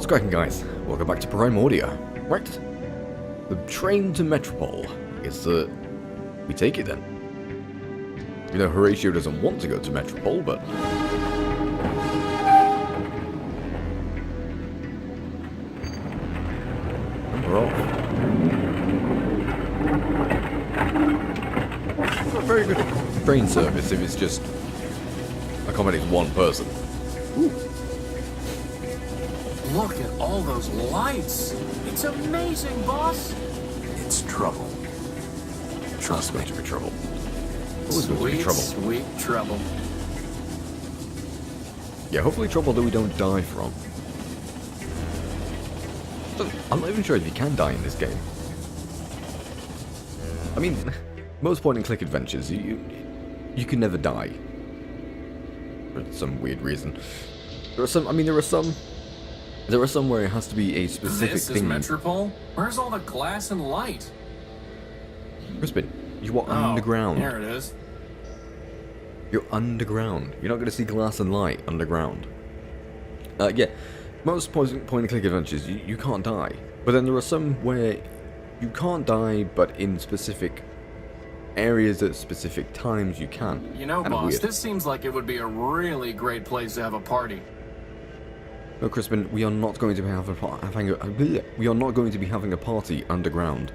What's cracking, guys? Welcome back to Primordia. Right, the train to Metropol. I guess we take it then. You know, Horatio doesn't want to go to Metropol, but and we're off. It's not a very good train service if it's just accommodates one person. Ooh. Look at all those lights! It's amazing, boss! It's trouble. Trust me. It's going to be trouble. Always going to be trouble. Sweet trouble. Yeah, hopefully trouble that we don't die from. I'm not even sure if you can die in this game. I mean, most point-and-click adventures, you can never die. For some weird reason. There are some where it has to be a specific thing. This is Metropol? Where's all the glass and light? Crispin, you are underground. There it is. You're underground. You're not going to see glass and light underground. Yeah, most point-and-click adventures, you can't die. But then there are some where you can't die, but in specific areas at specific times you can. You know, Kinda boss, weird. this seems like it would be a really great place to have a party. No, Crispin, we are not going to be having a party underground.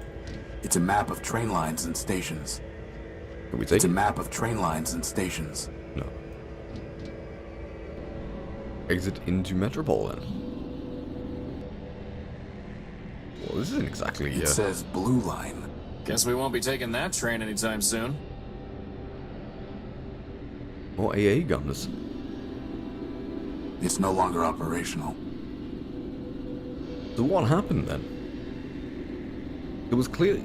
It's a map of train lines and stations. Can we take It's a it? map of train lines and stations. No. Exit into Metropol then. Well, this isn't exactly. It says blue line. Guess we won't be taking that train anytime soon. More AA guns. It's no longer operational. So what happened then? It was clearly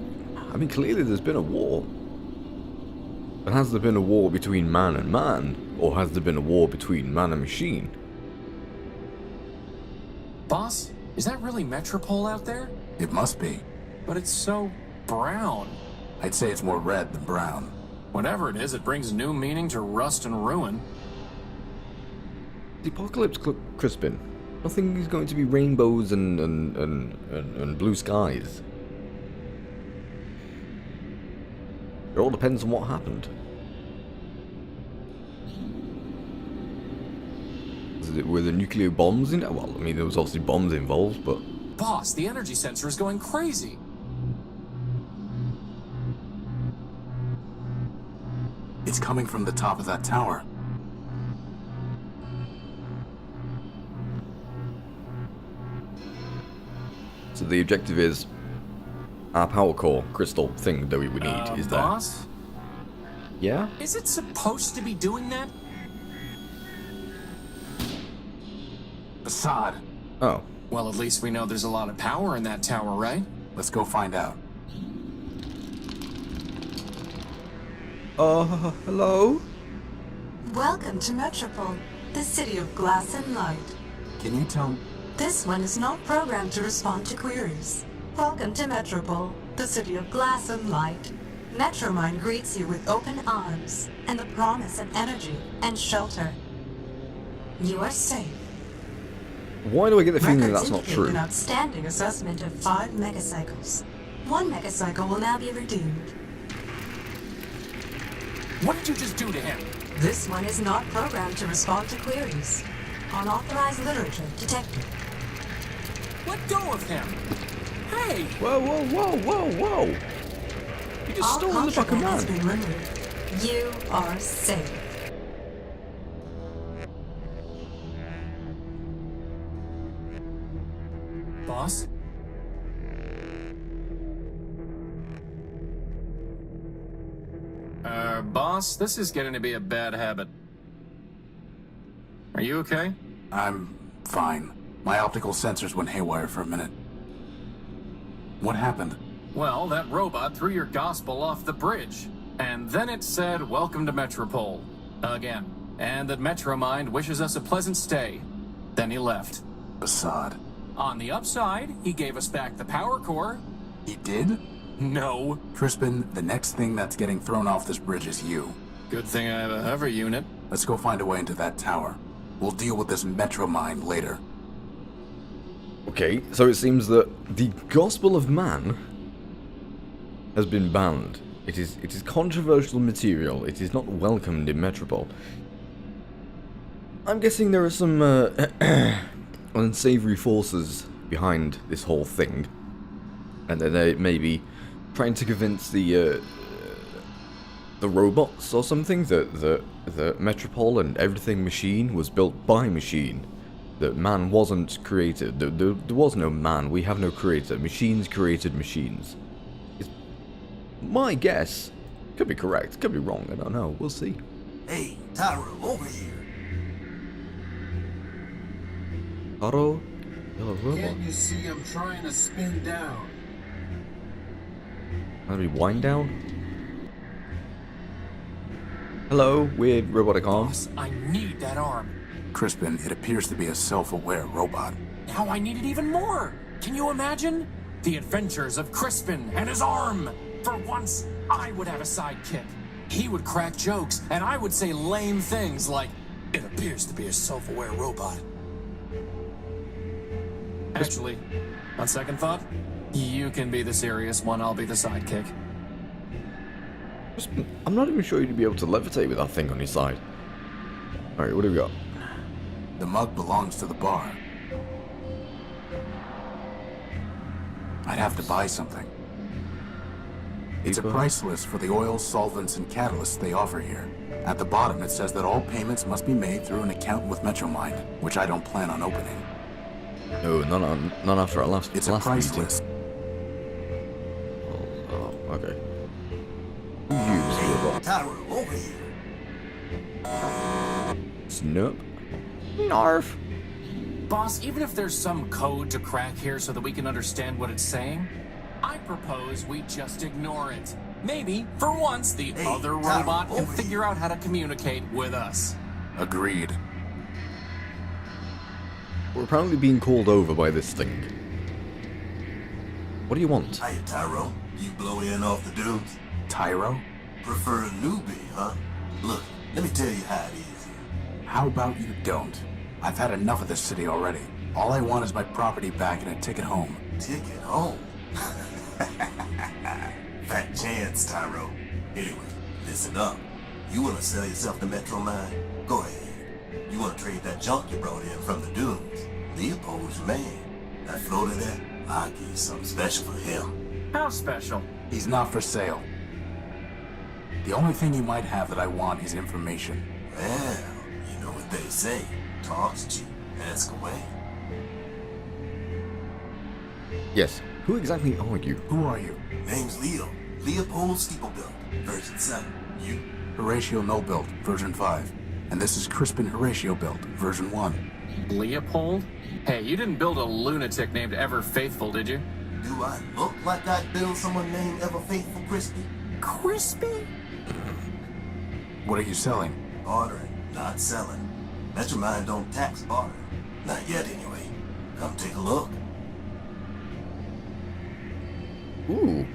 there's been a war. But has there been a war between man and man? Or has there been a war between man and machine? Boss, is that really Metropol out there? It must be. But it's so brown. I'd say it's more red than brown. Whatever it is, it brings new meaning to rust and ruin. The apocalypse, Crispin. Nothing is going to be rainbows and blue skies. It all depends on what happened. Were the nuclear bombs in it? Well, I mean, there was obviously bombs involved, but... Boss, the energy sensor is going crazy. It's coming from the top of that tower. So the objective is... our power core crystal thing that we would need is there. Boss? Yeah? Is it supposed to be doing that? Assad. Oh. Well, at least we know there's a lot of power in that tower, right? Let's go find out. Hello? Welcome to Metropol, the city of glass and light. Can you tell... This one is not programmed to respond to queries. Welcome to Metropol, the city of glass and light. Metromind greets you with open arms and the promise of energy and shelter. You are safe. Why do I get the feeling that Records that's not indicate true? an outstanding assessment of 5 megacycles. 1 megacycle will now be redeemed. What did you just do to him? This one is not programmed to respond to queries. Unauthorized literature detected. Let go of him! Hey! Whoa, whoa, whoa, whoa, whoa! You just stole the fucking contraband has man. been removed. You are safe. Boss? Boss, this is getting to be a bad habit. Are you okay? I'm fine. My optical sensors went haywire for a minute. What happened? Well, that robot threw your gospel off the bridge. And then it said, "Welcome to Metropol." Again. And that Metromind wishes us a pleasant stay. Then he left. Assad. On the upside, he gave us back the power core. He did? No. Crispin, the next thing that's getting thrown off this bridge is you. Good thing I have a hover unit. Let's go find a way into that tower. We'll deal with this Metromind later. Okay, so it seems that the Gospel of Man has been banned. It is controversial material. It is not welcomed in Metropol. I'm guessing there are some unsavory forces behind this whole thing, and that they may be trying to convince the robots or something that the Metropol and everything machine was built by machine. That man wasn't created. There was no man. We have no creator. Machines created machines. It's my guess. Could be correct. Could be wrong. I don't know. We'll see. Hey, Tyro, over here. Taro? Yellow robot? Can't you see I'm trying to spin down? How do we wind down? Hello, weird robotic arms. Boss, I need that arm. Crispin, it appears to be a self-aware robot. Now I need it even more. Can you imagine? The adventures of Crispin and his arm. For once, I would have a sidekick. He would crack jokes, and I would say lame things like, "It appears to be a self-aware robot." Actually, on second thought, you can be the serious one, I'll be the sidekick. I'm not even sure you'd be able to levitate with that thing on your side. Alright, what do we got? The mug belongs to the bar. I'd have to buy something. It's a price list for the oils, solvents, and catalysts they offer here. At the bottom, it says that all payments must be made through an account with Metromind, which I don't plan on opening. No, not after our last It's a price meeting. list. Oh, okay. Who used the robot? Tyro, over here. Snoop? Narf. Boss, even if there's some code to crack here so that we can understand what it's saying, I propose we just ignore it. Maybe, for once, the other Tyro, robot can over figure out how to communicate with us. Agreed. We're apparently being called over by this thing. What do you want? Hiya, Tyro. You blow in off the dunes? Tyro? Prefer a newbie, huh? Look, let me tell you how it is here. How about you don't? I've had enough of this city already. All I want is my property back and a ticket home. Ticket home. Fat chance, Tyro. Anyway, listen up. You want to sell yourself to Metromind? Go ahead. You want to trade that junk you brought in from the dunes? Leopold's your man. That floater there, I'll give you something special for him. How special? He's not for sale. The only thing he might have that I want is information. Well, you know what they say. Talk's cheap. Ask away. Yes. Who exactly are you? Who are you? Name's Leo. Leopold Steeplebuilt, version 7. You? Horatio Nullbuilt, version 5. And this is Crispin Horatio Built, version 1. Leopold? Hey, you didn't build a lunatic named Ever Faithful, did you? Do I look like I'd build someone named Ever Faithful Crispin? Crispy? What are you selling? Bartering, not selling. Metromind don't tax bartering. Not yet, anyway. Come take a look. Ooh.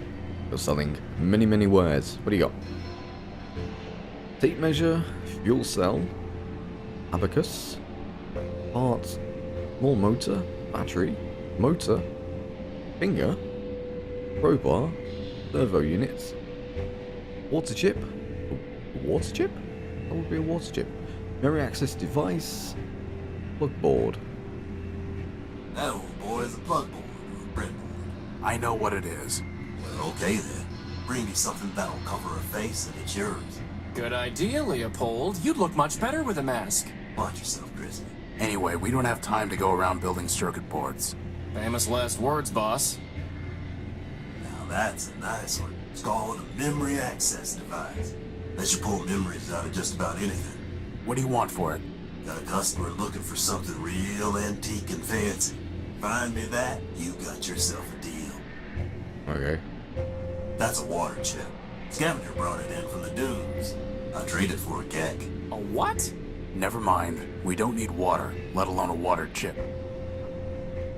You're selling many wares. What do you got? Tape measure, fuel cell, abacus, parts, small motor, battery, motor, finger, crowbar, servo units, water chip. A water chip? That would be a water chip. Memory access device, plug board. That old boy is a plug board or a breadboard. I know what it is. Well, okay then. Bring me something that'll cover her face and it's yours. Good idea, Leopold. You'd look much better with a mask. Watch yourself, Crispin. Anyway, we don't have time to go around building circuit boards. Famous last words, boss. Now that's a nice one. It's called a memory access device. Lets you pull memories out of just about anything. What do you want for it? Got a customer looking for something real antique and fancy. Find me that, you got yourself a deal. Okay. That's a water chip. Scavenger brought it in from the dunes. I traded for a keg. A what? Never mind. We don't need water, let alone a water chip.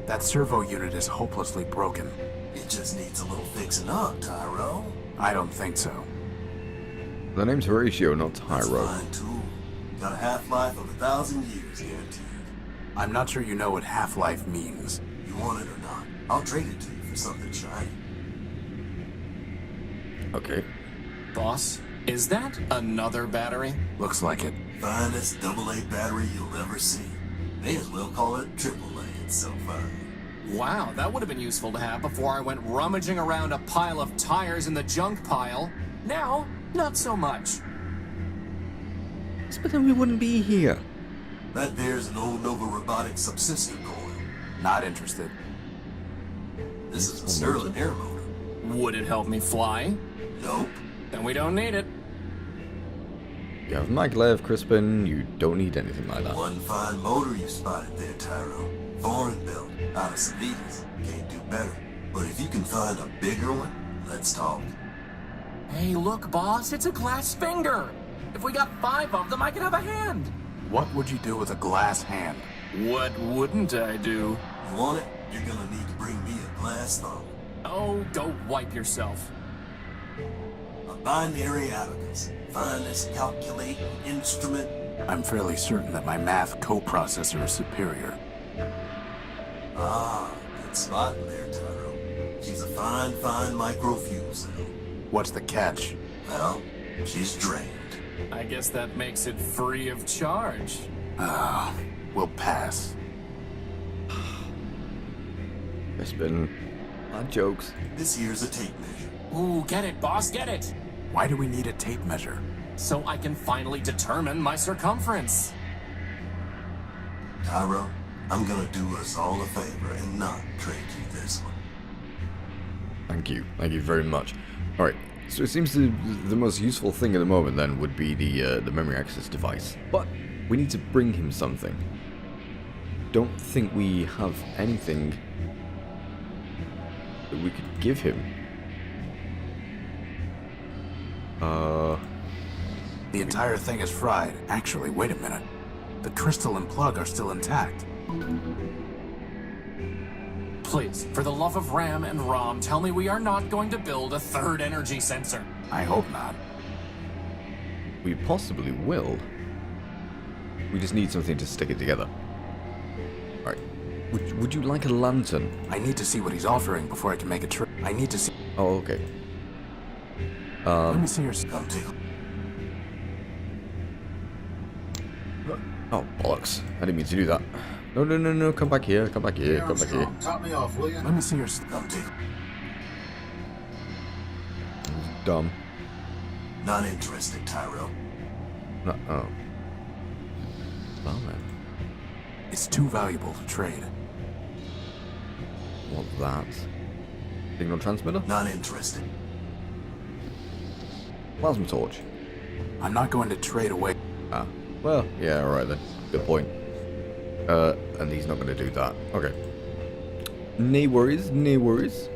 That servo unit is hopelessly broken. It just needs a little fixing up, Tyro. I don't think so. The name's Horatio, not That's Tyro. fine, too. Got a half-life of 1,000 years, guaranteed. I'm not sure you know what half-life means. You want it or not? I'll trade it to you for something shiny. Okay. Boss, is that another battery? Looks like it. Finest AA battery you'll ever see. May as well call it AAA, it's so fine. Wow, that would have been useful to have before I went rummaging around a pile of tires in the junk pile. Now, not so much. But then we wouldn't be here. That there's an old Nova Robotics subsystem coil. Not interested. This is a Sterling air motor. Would it help me fly? Nope. Then we don't need it. You have maglev, Crispin, you don't need anything like that. One fine motor you spotted there, Tyro. Foreign built, out of Savitas. Can't do better. But if you can find a bigger one, let's talk. Hey, look, boss, it's a glass finger. If we got 5 of them, I could have a hand. What would you do with a glass hand? What wouldn't I do? You want it? You're gonna need to bring me a glass thumb. Oh, go wipe yourself. A binary abacus. Finest calculating instrument. I'm fairly certain that my math coprocessor is superior. Ah, good spot there, Tyro. She's a fine micro-fuel cell. What's the catch? Well, she's drained. I guess that makes it free of charge. We'll pass. Crispin, bad jokes. This here's a tape measure. Ooh, get it, boss, get it. Why do we need a tape measure? So I can finally determine my circumference. Tyro, I'm gonna do us all a favor and not trade you this one. Thank you very much. Alright, so it seems the most useful thing at the moment then would be the memory access device. But we need to bring him something. Don't think we have anything that we could give him. The entire thing is fried. Actually, wait a minute. The crystal and plug are still intact. Please, for the love of RAM and ROM, tell me we are not going to build a 3rd energy sensor. I hope not. We possibly will. We just need something to stick it together. Alright. Would you like a lantern? I need to see what he's offering before I can make a trip. I need to see. Oh, okay. Let me see your. Come take a Oh, bollocks. I didn't mean to do that. No, come back here, come back here. Top me off, will you? Let me see your. come take. Dumb. Not interested, Tyro. No, oh. Well then. It's too valuable to trade. What's that? Signal transmitter? Not interested. Plasma torch. I'm not going to trade away. Ah. Well, yeah, alright then. Good point. And he's not going to do that. Okay. No worries. Who is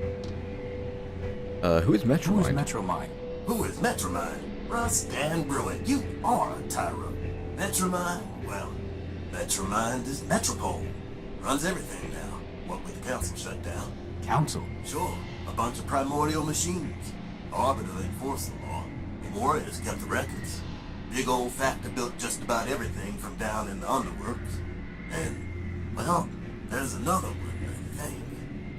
Who is Metromine? Metromine? Who is Metromine? Russ Dan Bruin, you are a Tyro. Metromine? Well, Metromine is Metropol. Runs everything now. What with the council shut down? Council? Sure, a bunch of primordial machines. Arbiter enforced the law. Memoria's kept the records. Big old factor built just about everything from down in the underworks. And, well, there's another one, I think.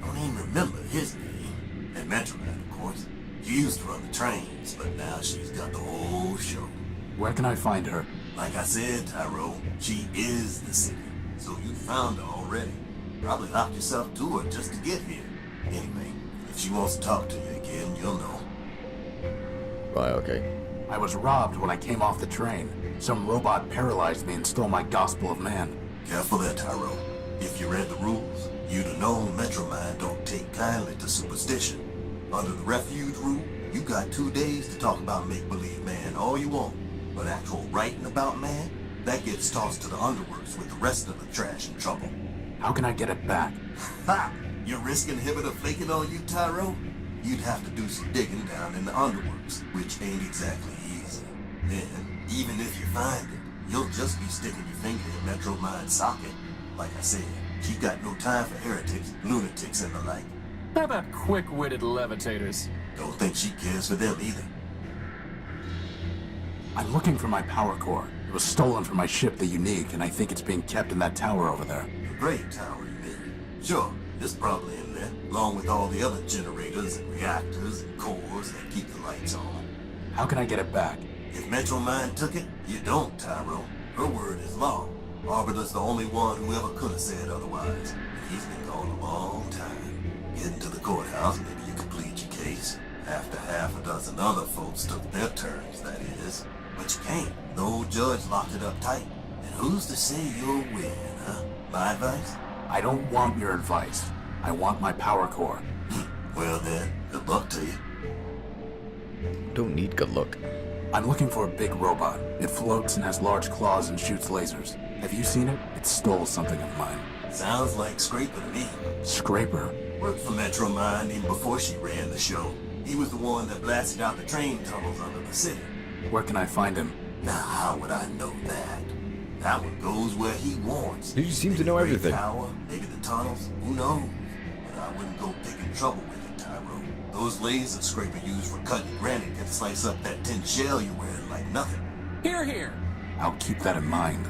Don't even remember his name. And Metromine, of course. She used to run the trains, but now she's got the whole show. Where can I find her? Like I said, Tyro, she is the city. So you found her already. Probably locked yourself to her just to get here. Anyway, if she wants to talk to you again, you'll know. Right, okay. I was robbed when I came off the train. Some robot paralyzed me and stole my Gospel of Man. Careful there, Tyro. If you read the rules, you'd have known Metromine don't take kindly to superstition. Under the refuge rule, you got 2 days to talk about make-believe man all you want. But actual writing about man, that gets tossed to the underworks with the rest of the trash and trouble. How can I get it back? Ha! You're risking inhibitor flaking on you, Tyro? You'd have to do some digging down in the underworks, which ain't exactly easy. Then, even if you find it, you'll just be sticking your finger in Metromine's socket. Like I said, she got no time for heretics, lunatics, and the like. How about quick-witted levitators? Don't think she cares for them either. I'm looking for my power core. It was stolen from my ship, the Unique, and I think it's being kept in that tower over there. The great tower, you mean? Sure, It's probably in there, along with all the other generators and reactors and cores that keep the lights on. How can I get it back? If Metromind took it, you don't, Tyro. Her word is law. Arbiter's the only one who ever could have said otherwise. And he's been gone a long time. Getting to the courthouse, maybe you could plead your case. After half a dozen other folks took their turns, that is. But you can't. The old judge locked it up tight. And who's to say you'll win, huh? My advice? I don't want your advice. I want my power core. Well then, good luck to you. Don't need good luck. I'm looking for a big robot. It floats and has large claws and shoots lasers. Have you seen it? It stole something of mine. Sounds like Scraper to me. Scraper? Worked for Metromind even before she ran the show. He was the one that blasted out the train tunnels under the city. Where can I find him? Now, how would I know that? That one goes where he wants. You seem to Maybe know the great everything. Tower, maybe the tunnels, who knows? But I wouldn't go picking trouble with it, Tyro. Those lasers Scraper used for cutting granite can slice up that tin shell you're wearing like nothing. Here, here. I'll keep that in mind.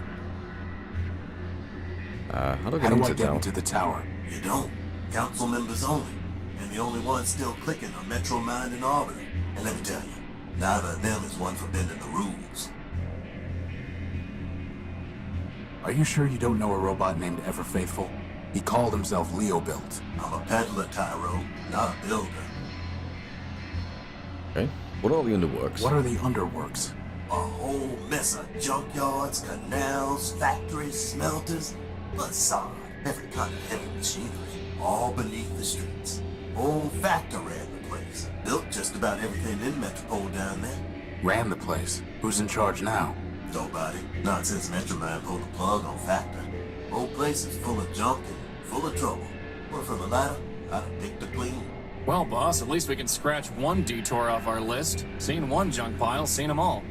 How do I How get do I into get town? into the tower? You don't. Council members only. And the only ones still clicking are Metromind and Arbiter. And let me tell you, neither of them is one for bending the rules. Are you sure you don't know a robot named Ever Faithful? He called himself Leo-Built. I'm a peddler, Tyro, not a builder. Okay. What are the underworks? What are the underworks? A whole mess of junkyards, canals, factories, smelters, facade, every kind of heavy machinery, all beneath the streets. Old Factor ran the place. Built just about everything in Metropol down there. Ran the place. Who's in charge now? Nobody. Not since Metroman pulled the plug on Factor. Whole place is full of junk and full of trouble. Were for the latter, I'd have picked the clean. Well, boss, at least we can scratch one detour off our list. Seen one junk pile, seen them all.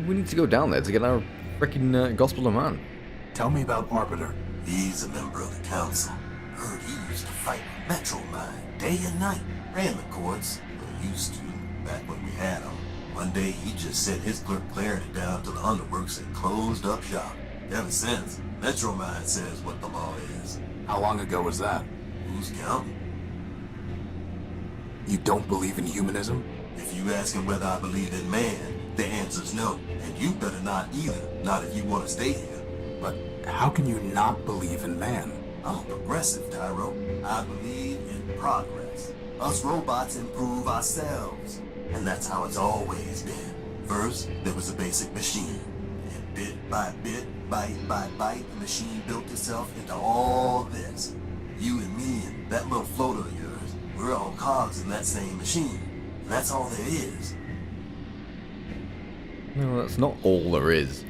We need to go down there to get our freaking Gospel of Man. Tell me about Arbiter. He's a member of the council. Heard he used to fight with Metromind day and night. Ran the courts, or used to, back when we had him. One day he just sent his clerk clearing it down to the underworks and closed up shop. Ever since, Metromind says what the law is. How long ago was that? Who's counting? You don't believe in humanism? If you asking whether I believe in man, the answer's no. And you better not either. Not if you want to stay here. But how can you not believe in man? I'm a progressive, Tyro. I believe in progress. Us robots improve ourselves. And that's how it's always been. First, there was a basic machine. And bit by bit, bite by bite, the machine built itself into all this. You and me and that little floater of yours, we're all cogs in that same machine. And that's all there is. No, that's not all there is.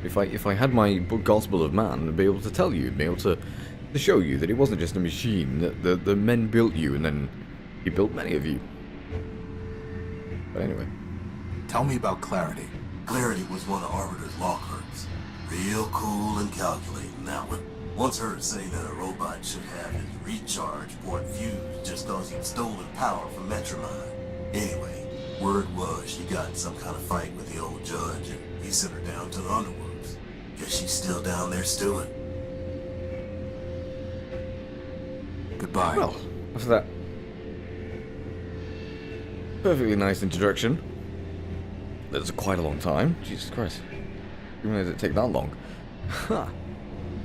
If I had my book Gospel of Man, I'd be able to tell you, be able to show you that it wasn't just a machine, that the men built you, and then he built many of you. But anyway. Tell me about Clarity. Clarity was one of Arbiter's law clerks. Real cool and calculating, that one. Once heard say that a robot should have his recharge port fused just cause he'd stolen power from Metromind. Anyway, word was she got in some kind of fight with the old judge and he sent her down to the underworks. Guess she's still down there stewing. Goodbye. Well, after that perfectly nice introduction, that was quite a long time. Jesus Christ. Didn't realize it'd take that long. Ha!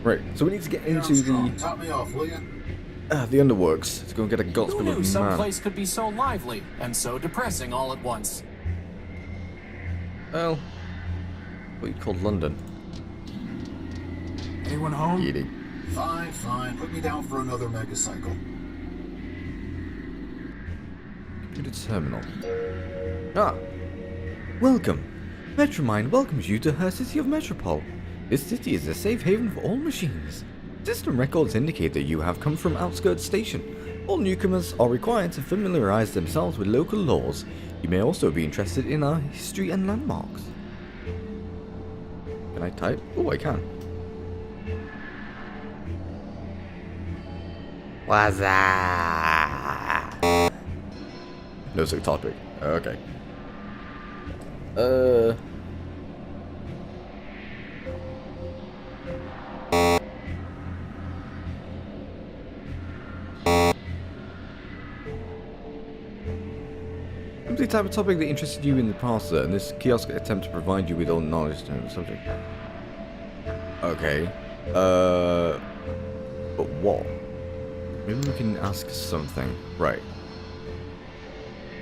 Right, so we need to get into Top me off, will you? the underworks to go and get a Who Gospel knew of some Man. place could be so lively and so depressing all at once? Well, what you called London. Anyone home? Eating. Fine, fine. Put me down for another megacycle. Computer terminal. Ah! Welcome! Metromind welcomes you to her city of Metropol. This city is a safe haven for all machines. System records indicate that you have come from Outskirts Station. All newcomers are required to familiarize themselves with local laws. You may also be interested in our history and landmarks. Can I type? Oh, I can. What's that? No such topic. Okay. the type of topic that interested you in the past, sir, and this kiosk attempt to provide you with all knowledge on the subject. Okay. But what? Maybe we can ask something. Right.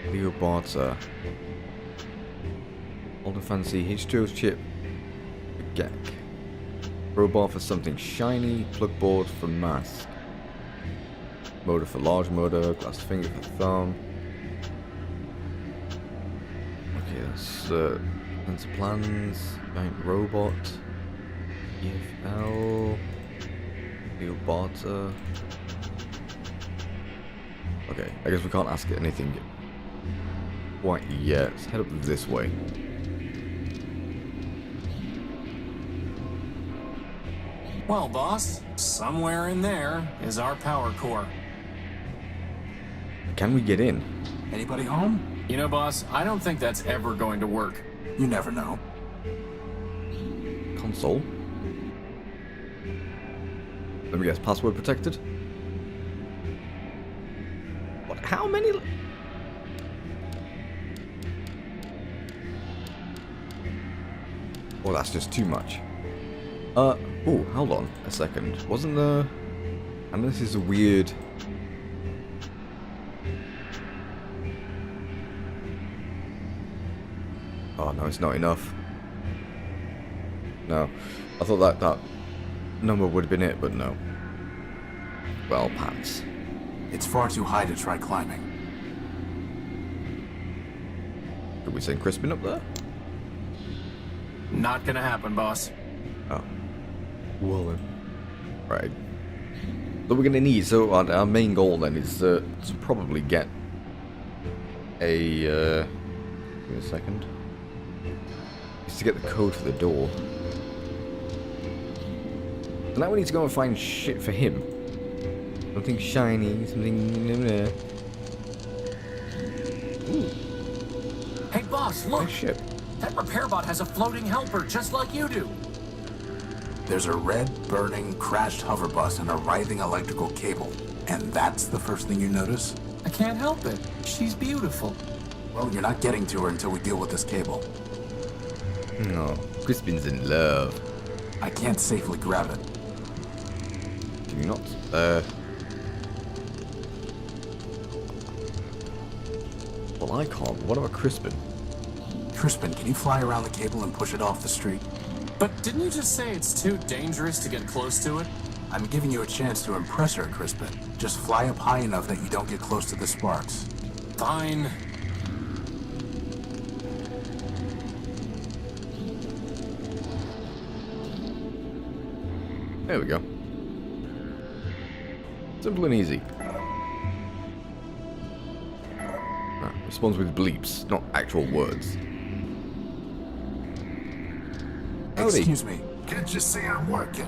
Leo Barter. Old and fancy H2O chip. Gek. Crowbar for something shiny. Plug board for mask. Motor for large motor. Glass finger for thumb. Okay, that's pencil plans. Giant robot. EFL. Leo Barter. Okay, I guess we can't ask it anything quite yet. Let's head up this way. Well, boss, somewhere in there is our power core. Can we get in? Anybody home? You know, boss, I don't think that's ever going to work. You never know. Console? Let me guess, password protected? What? How many? Oh, that's just too much. Oh, hold on a second. Wasn't there... And this is a weird... Oh, no, it's not enough. No. I thought that number would have been it, but no. Well, pants. It's far too high to try climbing. Did we send Crispin up there? Not gonna happen, boss. Oh. Well then. Right. So we're gonna need, so our main goal then is to probably get a, give me a second. Is to get the code for the door. So now we need to go and find shit for him. Something shiny, something... Ooh. Hey, boss, look! Nice ship. That repair bot has a floating helper, just like you do. There's a red, burning, crashed hover bus and a writhing electrical cable. And that's the first thing you notice? I can't help it. She's beautiful. Well, you're not getting to her until we deal with this cable. No. Crispin's in love. I can't safely grab it. Can you not? Well, I can't. What about Crispin? Crispin, can you fly around the cable and push it off the street? But didn't you just say it's too dangerous to get close to it? I'm giving you a chance to impress her, Crispin. Just fly up high enough that you don't get close to the sparks. Fine. There we go. Simple and easy. Responds with bleeps, not actual words. Howdy. Excuse me. Can't you see I'm working?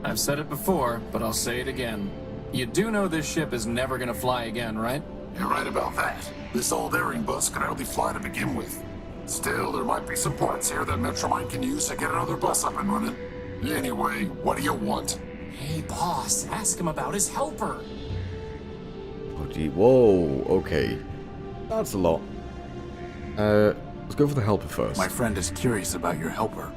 I've said it before, but I'll say it again. You do know this ship is never gonna fly again, right? You're right about that. This old airing bus can hardly fly to begin with. Still, there might be some parts here that Metromine can use to get another bus up and running. Anyway, what do you want? Hey, boss, ask him about his helper. Oh, gee. Whoa, okay. That's a lot. Let's go for the helper first. My friend is curious about your helper.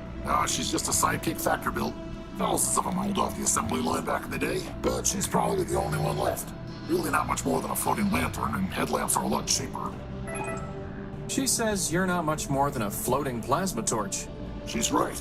She's just a sidekick factor built. Thousands of them rolled off the assembly line back in the day, but she's probably the only one left. Really not much more than a floating lantern, and headlamps are a lot cheaper. She says you're not much more than a floating plasma torch. She's right.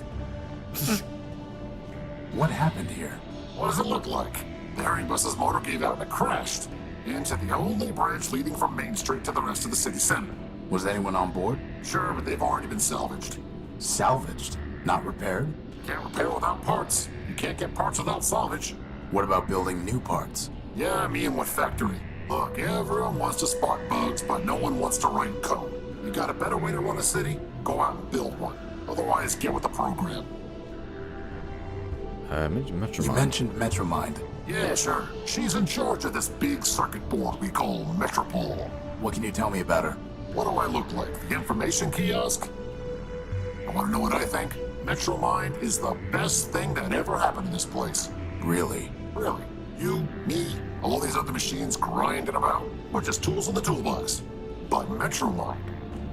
What happened here? What does it look like? The airing bus's motor gave out and it crashed into the only branch leading from Main Street to the rest of the city center. Was anyone on board? Sure, but they've already been salvaged. Salvaged? Not repaired? Can't repair without parts. You can't get parts without salvage. What about building new parts? Yeah, me and what factory? Look, everyone wants to spot bugs, but no one wants to write code. You got a better way to run a city? Go out and build one. Otherwise, get with the program. Metromine. You mentioned Metromind. Yeah, sure. She's in charge of this big circuit board we call Metropol. What can you tell me about her? What do I look like? The information kiosk? I want to know what I think? Metromind is the best thing that ever happened in this place. Really? Really? You, me, all these other machines grinding about? We're just tools in the toolbox. But Metromind,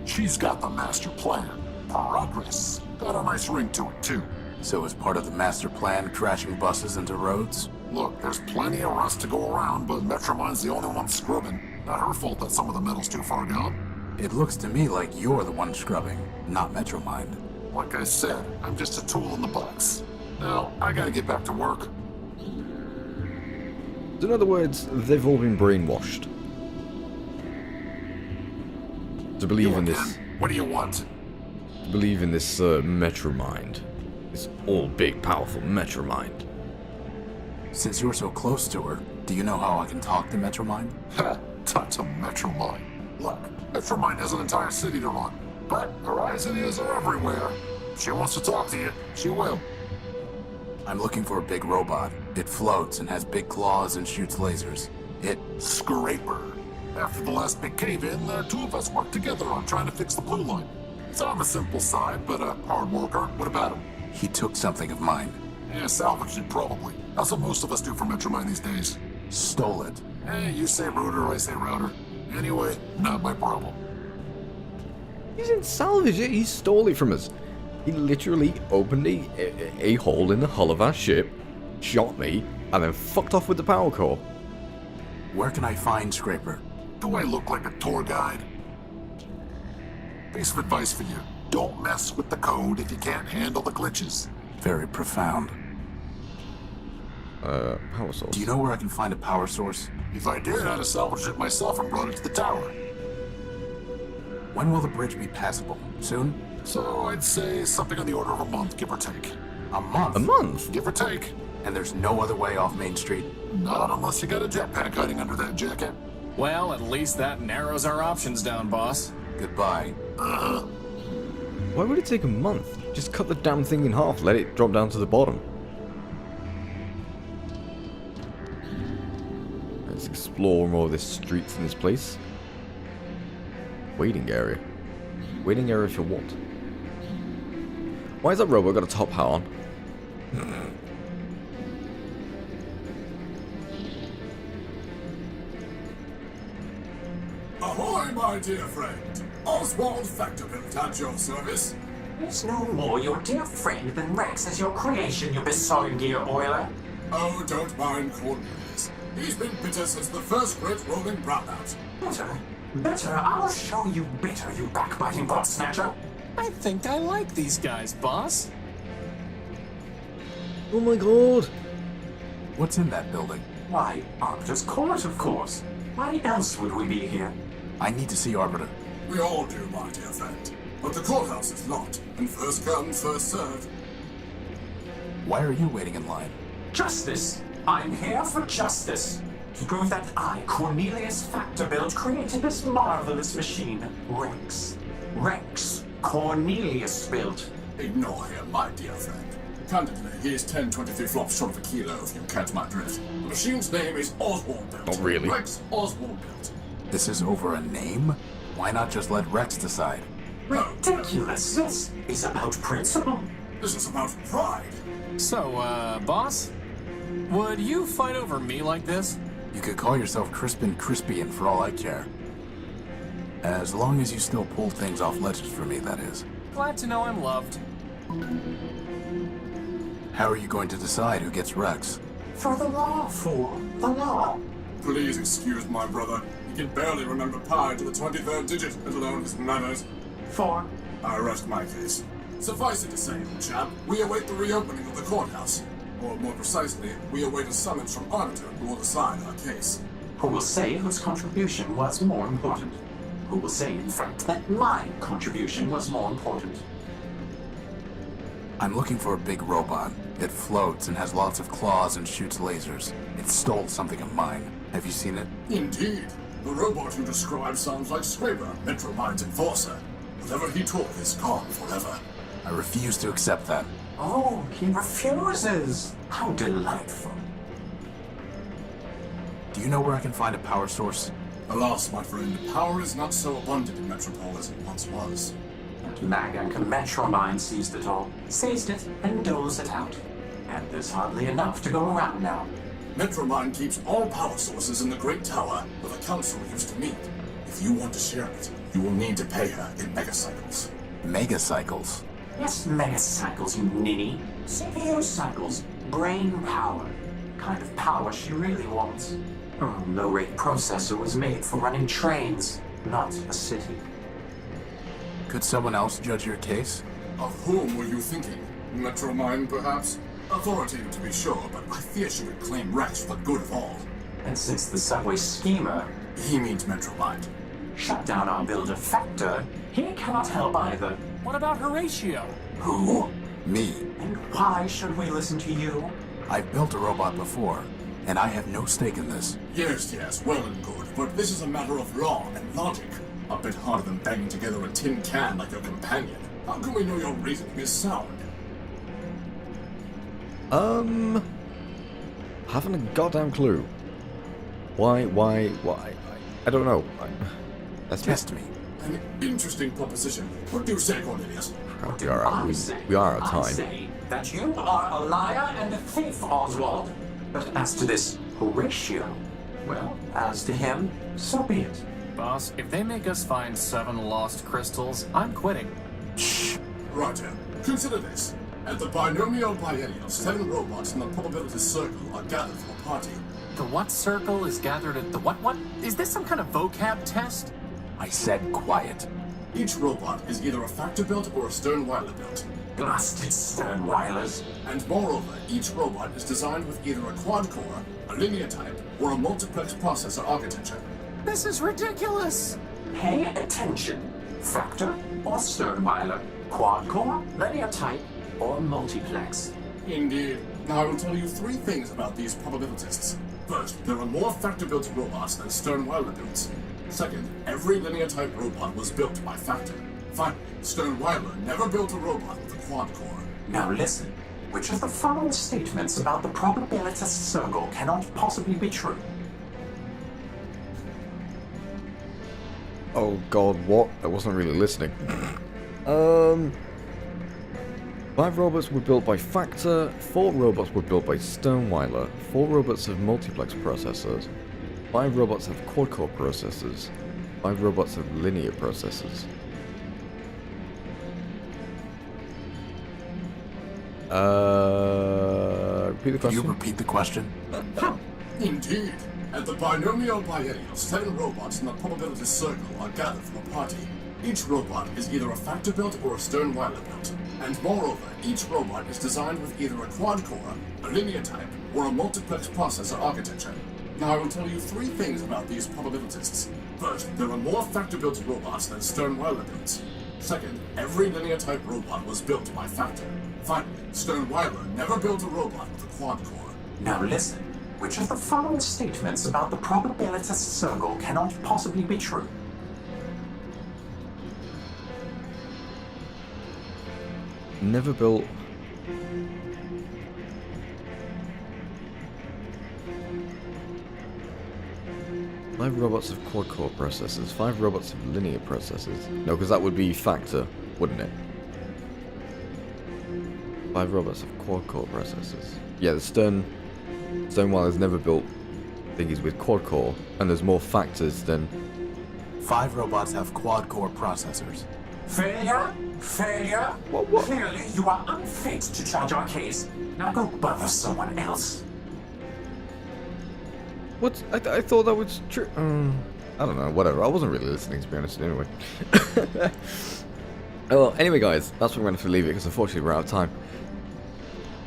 She's got the master plan. Progress. Got a nice ring to it, too. So is part of the master plan crashing buses into roads? Look, there's plenty of rust to go around, but Metromine's the only one scrubbing. Not her fault that some of the metal's too far gone. It looks to me like you're the one scrubbing, not Metromind. Like I said, I'm just a tool in the box. Now, I gotta get back to work. So in other words, they've all been brainwashed to believe You in again? this. What do you want? To believe in this Metromind. This all big, powerful Metromind. Since you're so close to her, do you know how I can talk to Metromind? Ha! Talk to Metromine. Look, Metromine has an entire city to run, but her eyes and ears are everywhere. If she wants to talk to you, she will. I'm looking for a big robot. It floats and has big claws and shoots lasers. Scraper. After the last big cave-in, the two of us worked together on trying to fix the blue line. It's on the simple side, but a hard worker. What about him? He took something of mine. Yeah, salvaged it probably. That's what most of us do for Metromine these days. Stole it. Hey, you say router, I say router. Anyway, not my problem. He didn't salvage it, he stole it from us. He literally opened a hole in the hull of our ship, shot me, and then fucked off with the power core. Where can I find Scraper? Do I look like a tour guide? Piece of advice for you. Don't mess with the code if you can't handle the glitches. Very profound. Power source. Do you know where I can find a power source? If I did, I'd have salvaged it myself and brought it to the tower. When will the bridge be passable? Soon? So I'd say something on the order of a month, give or take. A month? A month? Give or take. And there's no other way off Main Street? Not unless you got a jetpack hiding under that jacket. Well, at least that narrows our options down, boss. Goodbye. Why would it take a month? Just cut the damn thing in half, let it drop down to the bottom. Let's explore more of the streets in this place. Waiting area. Waiting area for what? Why has that robot got a top hat on? Ahoy, my dear friend. Oswald Factorbuilt at your service. There's no more your dear friend than Rex as your creation, you besotted gear oiler. Oh, don't mind Cornelius. He's been bitter since the first great rolling brownout. Bitter? Bitter? I'll show you bitter, you backbiting bot snatcher. I think I like these guys, boss. Oh my god! What's in that building? Why, Arbiter's Court, of course. Why else would we be here? I need to see Arbiter. We all do, my dear friend. But the courthouse is locked, and first come, first served. Why are you waiting in line? Justice. I'm here for justice. To prove that I, Cornelius Factorbuilt, created this marvelous machine, Rex. Rex Cornelius built. Ignore him, my dear friend. Candidly, he is 10-23 flops short of a kilo if you catch my drift. The machine's name is Oswald Built. Not really. Rex Oswald Built. This is over a name? Why not just let Rex decide? Ridiculous. This is about principle. This is about pride. So, boss? Would you fight over me like this? You could call yourself Crispin Crispian for all I care. As long as you still pull things off ledges for me, that is. Glad to know I'm loved. How are you going to decide who gets Rex? For the law, fool. The law. Please excuse my brother. He can barely remember pi to the 23rd digit, let alone his manners. For I rest my case. Suffice it to say, old chap, we await the reopening of the courthouse. Or more precisely, we await a summons from Arbiter who will decide our case. who will say whose contribution was more important? Who will say, in fact, that my contribution was more important? I'm looking for a big robot. It floats and has lots of claws and shoots lasers. It stole something of mine. Have you seen it? Indeed. The robot you described sounds like Scraper, Metromine's enforcer. Whatever he took is gone forever. I refuse to accept that. Oh, he refuses. How delightful. Do you know where I can find a power source? Alas, my friend, power is not so abundant in Metropol as it once was. And Magank Metromine seized it all. Seized it and doles it out. And there's hardly enough to go around now. Metromine keeps all power sources in the Great Tower where the Council used to meet. If you want to share it, You will need to pay her in megacycles. Megacycles? Yes, megacycles, you ninny. CPU cycles. Brain power. Kind of power she really wants. Her low-rate processor was made for running trains, not a city. Could someone else judge your case? Of whom were you thinking? Metromine, perhaps? Authoritative to be sure, but I fear she would claim Rex for the good of all. And since the subway schemer He means Metromine. shut down our builder Factor, he cannot help either. What about Horatio? Who? Me. And why should we listen to you? I've built a robot before, and I have no stake in this. Yes, well and good, but this is a matter of law and logic. A bit harder than banging together a tin can like your companion. How can we know your reasoning is sound? Haven't a goddamn clue. Why? I don't know. That's Test me. An interesting proposition. What do you say, Cornelius? We are out of I time. say that you are a liar and a thief, Oswald. But as to this Horatio, well, as to him, so be it. Boss, if they make us find 7 lost crystals, I'm quitting. Roger. Consider this. At the binomial biennial, 7 robots in the probability circle are gathered for a party. The what circle is gathered at the what? Is this some kind of vocab test? I said quiet. Each robot is either a factor built or a Sternweiler built. Blasted Sternweilers. And moreover, each robot is designed with either a quad-core, a linear type, or a multiplex processor architecture. This is ridiculous! Pay attention. Factor or Sternweiler. Quad-core, linear type, or multiplex. Indeed. Now I will tell you 3 things about these probabilitists. First, there are more factor-built robots than Sternweiler builds. Second, every linear-type robot was built by Factor. Finally, Sternweiler never built a robot with a quad-core. Now listen. Which of the following statements about the probabilitist circle cannot possibly be true? Oh god, what? I wasn't really listening. 5 robots were built by Factor, 4 robots were built by Sternweiler, 4 robots have multiplex processors, 5 robots have quad-core processors, 5 robots have linear processors. Repeat the Can question? you repeat the question? Indeed. At the binomial biennial, 7 robots in the probability circle are gathered for a party. Each robot is either a factor built or a Sternweiler built. And moreover, each robot is designed with either a quad-core, a linear type, or a multiplex processor architecture. Now I will tell you 3 things about these probabilitists. First, there are more factor-built robots than Sternweiler builds. Second, every linear-type robot was built by Factor. Finally, Sternweiler never built a robot with a quad-core. Now listen. Which of the following statements about the probabilitist circle cannot possibly be true? Never built... Five robots have quad-core processors, 5 robots have linear processors. No, because that would be Factor, wouldn't it? 5 robots have quad-core processors. Yeah, the Sternweiler's never built thingies with quad-core, and there's more factors than... 5 robots have quad-core processors. Failure? Failure? What? Clearly, you are unfit to judge our case. Now go bother someone else. What? I thought that was true. I don't know, whatever. I wasn't really listening, to be honest, anyway. Oh, well, anyway, guys, that's where I'm going to have to leave it, because unfortunately we're out of time.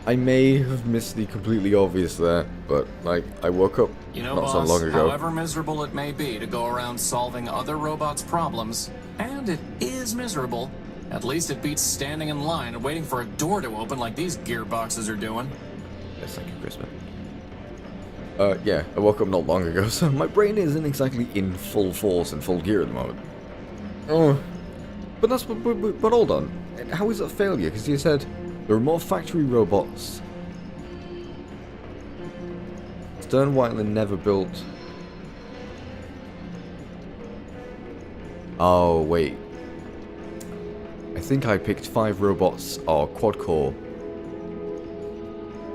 I may have missed the completely obvious there, but, like, I woke up You know, not boss, so long ago. however miserable it may be to go around solving other robots' problems, and it is miserable, at least it beats standing in line and waiting for a door to open like these gearboxes are doing. Yes, thank you, Crispin. Yeah, I woke up not long ago, so my brain isn't exactly in full force and full gear at the moment. Oh, but that's, but hold on, how is that failure? Because you said there are more factory robots. Sternweiler never built... Oh, wait. I think I picked 5 robots or quad-core.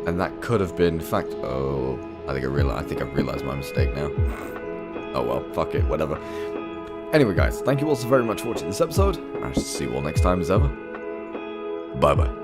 And that could have been I think I've realized my mistake now. Oh well, fuck it, whatever. Anyway guys, thank you all so very much for watching this episode, and I shall see you all next time as ever. Bye bye.